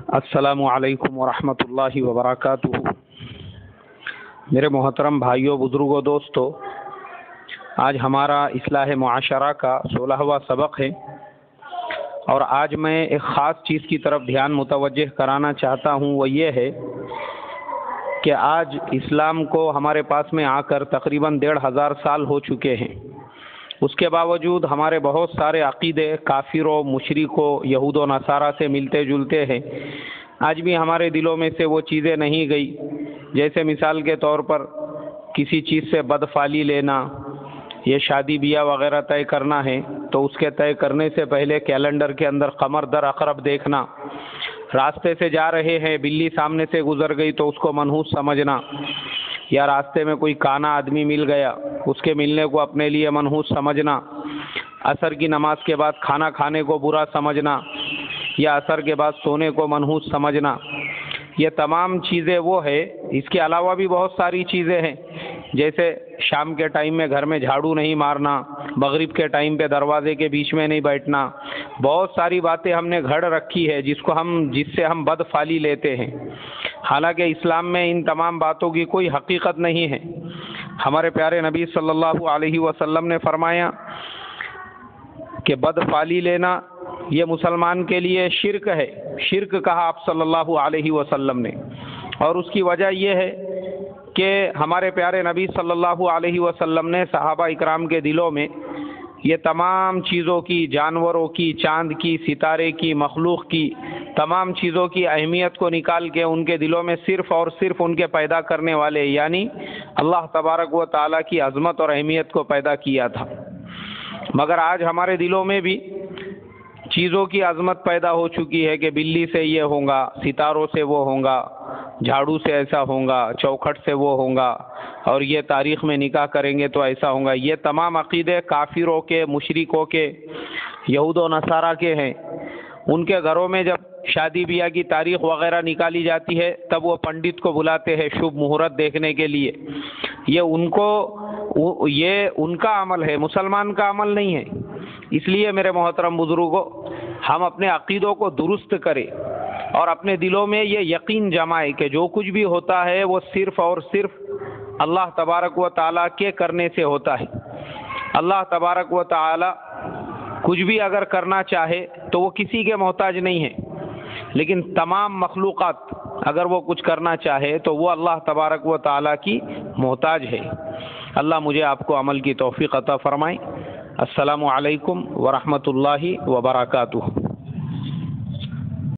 السلام علیکم ورحمۃ اللہ وبرکاتہ۔ میرے محترم بھائیوں، بزرگوں، دوستو، آج ہمارا اصلاح معاشرہ کا 16واں سبق ہے، اور آج میں ایک خاص چیز کی طرف دھیان متوجہ کرانا چاہتا ہوں، وہ یہ ہے کہ آج اسلام کو ہمارے پاس میں آ کر تقریباً 1500 سال ہو چکے ہیں۔ اس کے باوجود ہمارے بہت سارے عقیدے کافروں، مشرکوں، یہود و نصارہ سے ملتے جلتے ہیں۔ آج بھی ہمارے دلوں میں سے وہ چیزیں نہیں گئی، جیسے مثال کے طور پر کسی چیز سے بدفعلی لینا، یہ شادی بیاہ وغیرہ طے کرنا ہے تو اس کے طے کرنے سے پہلے کیلنڈر کے اندر قمر در عقرب دیکھنا، راستے سے جا رہے ہیں بلی سامنے سے گزر گئی تو اس کو منحوس سمجھنا، یا راستے میں کوئی کانا آدمی مل گیا اس کے ملنے کو اپنے لیے منحوس سمجھنا، عصر کی نماز کے بعد کھانا کھانے کو برا سمجھنا، یا عصر کے بعد سونے کو منحوس سمجھنا، یہ تمام چیزیں وہ ہے۔ اس کے علاوہ بھی بہت ساری چیزیں ہیں، جیسے شام کے ٹائم میں گھر میں جھاڑو نہیں مارنا، مغرب کے ٹائم پہ دروازے کے بیچ میں نہیں بیٹھنا، بہت ساری باتیں ہم نے گھڑ رکھی ہے جس سے ہم بدفعلی لیتے ہیں۔ حالانکہ اسلام میں ان تمام باتوں کی کوئی حقیقت نہیں ہے۔ ہمارے پیارے نبی صلی اللہ علیہ وسلم نے فرمایا کہ بدفعلی لینا یہ مسلمان کے لیے شرک ہے، شرک کہا آپ صلی اللہ علیہ وسلم نے، اور اس کی وجہ یہ ہے کہ ہمارے پیارے نبی صلی اللہ علیہ وسلم نے صحابہ اکرام کے دلوں میں یہ تمام چیزوں کی، جانوروں کی، چاند کی، ستارے کی، مخلوق کی تمام چیزوں کی اہمیت کو نکال کے ان کے دلوں میں صرف اور صرف ان کے پیدا کرنے والے یعنی اللہ تبارک و تعالیٰ کی عظمت اور اہمیت کو پیدا کیا تھا۔ مگر آج ہمارے دلوں میں بھی چیزوں کی عظمت پیدا ہو چکی ہے کہ بلی سے یہ ہوگا، ستاروں سے وہ ہوگا، جھاڑو سے ایسا ہوگا، چوکھٹ سے وہ ہوگا، اور یہ تاریخ میں نکاح کریں گے تو ایسا ہوگا۔ یہ تمام عقیدے کافروں کے، مشرکوں کے، یہود و نصارہ کے ہیں۔ ان کے گھروں میں جب شادی بیاہ کی تاریخ وغیرہ نکالی جاتی ہے تب وہ پنڈت کو بلاتے ہیں شبھ مہورت دیکھنے کے لیے۔ یہ ان کا عمل ہے، مسلمان کا عمل نہیں ہے۔ اس لیے میرے محترم بزرگوں، ہم اپنے عقیدوں کو درست کریں اور اپنے دلوں میں یہ یقین جمائیں کہ جو کچھ بھی ہوتا ہے وہ صرف اور صرف اللہ تبارک و تعالیٰ کے کرنے سے ہوتا ہے۔ اللہ تبارک و تعالیٰ کچھ بھی اگر کرنا چاہے تو وہ کسی کے محتاج نہیں ہے، لیکن تمام مخلوقات اگر وہ کچھ کرنا چاہے تو وہ اللہ تبارک و تعالیٰ کی محتاج ہے۔ اللہ مجھے آپ کو عمل کی توفیق عطا فرمائے۔ السلام علیکم ورحمۃ اللہ وبرکاتہ۔